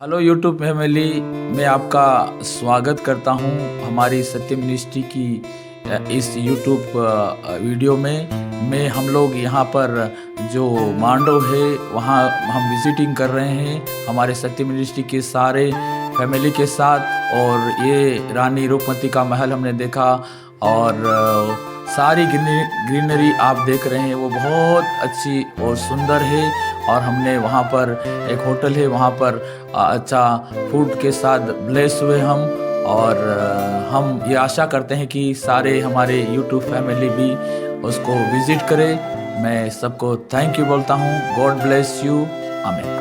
Hello YouTube family, मैं आपका स्वागत करता हूं हमारी सत्य मिनिस्ट्री की इस यूट्यूब वीडियो में। हम लोग यहाँ पर जो मांडव है वहाँ हम विजिटिंग कर रहे हैं हमारे सत्य मिनिस्ट्री के सारे फैमिली के साथ। और ये रानी रूपमती का महल हमने देखा और सारी ग्रीनरी आप देख रहे हैं वो बहुत अच्छी और सुंदर है। और हमने वहाँ पर एक होटल है, वहाँ पर अच्छा फूड के साथ ब्लेस हुए हम। और हम ये आशा करते हैं कि सारे हमारे यूट्यूब फैमिली भी उसको विजिट करें। मैं सबको थैंक यू बोलता हूँ। God bless you. आमीन।